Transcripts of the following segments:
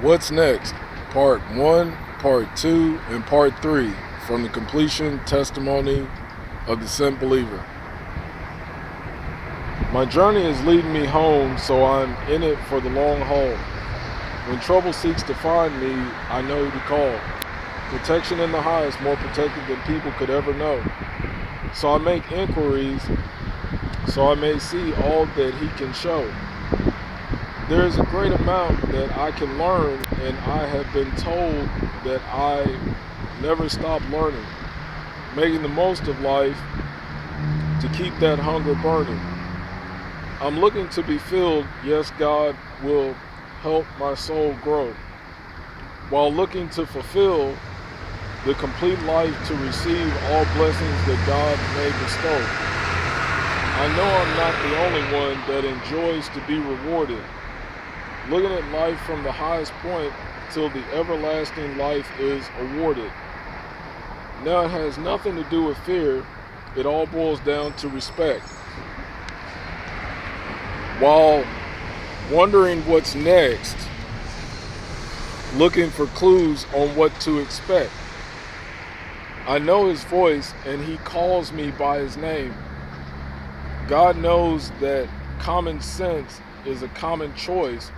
What's Next? Part 1, Part 2, and Part 3 from the completion testimony of the Sent Believer. My journey is leading me home, so I'm in it for the long haul. When trouble seeks to find me, I know who to call. Protection in the highest, more protected than people could ever know. So I make inquiries so I may see all that he can show. There is a great amount that I can learn, and I have been told that I never stop learning, making the most of life to keep that hunger burning. I'm looking to be filled. Yes, God will help my soul grow, while looking to fulfill the complete life to receive all blessings that God may bestow. I know I'm not the only one that enjoys to be rewarded, looking at life from the highest point till the everlasting life is awarded. Now it has nothing to do with fear, it all boils down to respect. While wondering what's next, looking for clues on what to expect. I know his voice and he calls me by his name. God knows that common sense is a common choice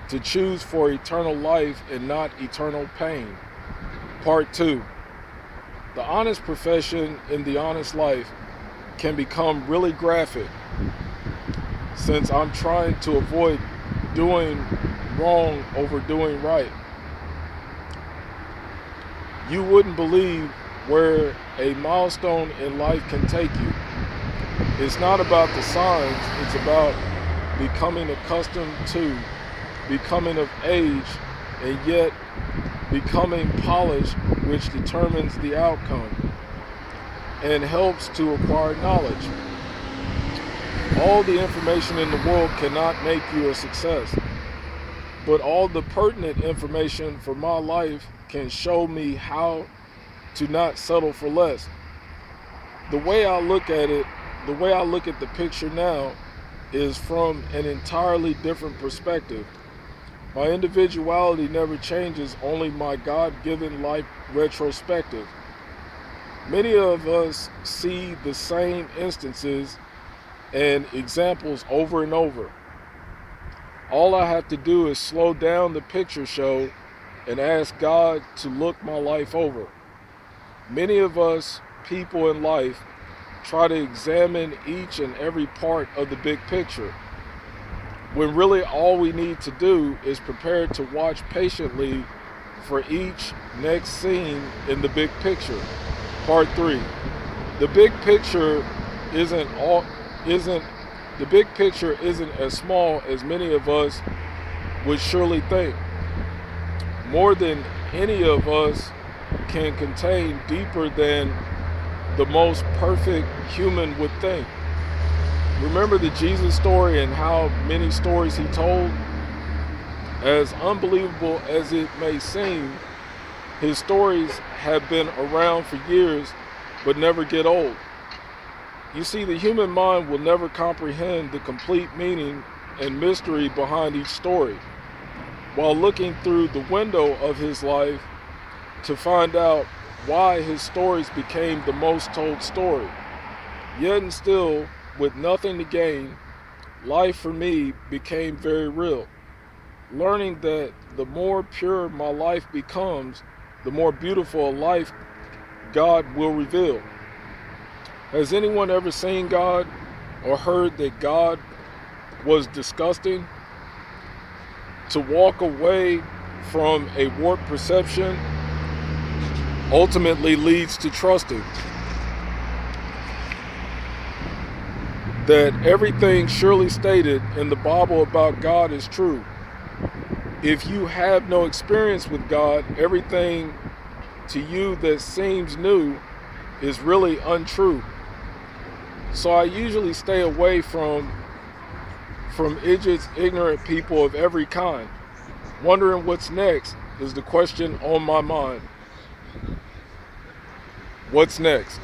to choose for eternal life and not eternal pain. Part 2. The honest profession in the honest life can become really graphic, since I'm trying to avoid doing wrong over doing right. You wouldn't believe where a milestone in life can take you. It's not about the signs, it's about becoming accustomed to, becoming of age, and yet becoming polished, which determines the outcome and helps to acquire knowledge. All the information in the world cannot make you a success, but all the pertinent information for my life can show me how to not settle for less. The way I look at it, the way I look at the picture now is from an entirely different perspective. My individuality never changes, only my God-given life retrospective. Many of us see the same instances and examples over and over. All I have to do is slow down the picture show and ask God to look my life over. Many of us people in life try to examine each and every part of the big picture, when really all we need to do is prepare to watch patiently for each next scene in the big picture. Part 3. The big picture isn't as small as many of us would surely think. More than any of us can contain, deeper than the most perfect human would think. Remember the Jesus story and how many stories he told? As unbelievable as it may seem, his stories have been around for years but never get old. You see, the human mind will never comprehend the complete meaning and mystery behind each story, while looking through the window of his life to find out why his stories became the most told story. Yet and still, with nothing to gain, life for me became very real. Learning that the more pure my life becomes, the more beautiful a life God will reveal. Has anyone ever seen God or heard that God was disgusting? To walk away from a warped perception ultimately leads to trusting that everything surely stated in the Bible about God is true. If you have no experience with God, everything to you that seems new is really untrue. So I usually stay away from idiots, ignorant people of every kind. Wondering what's next is the question on my mind. What's next?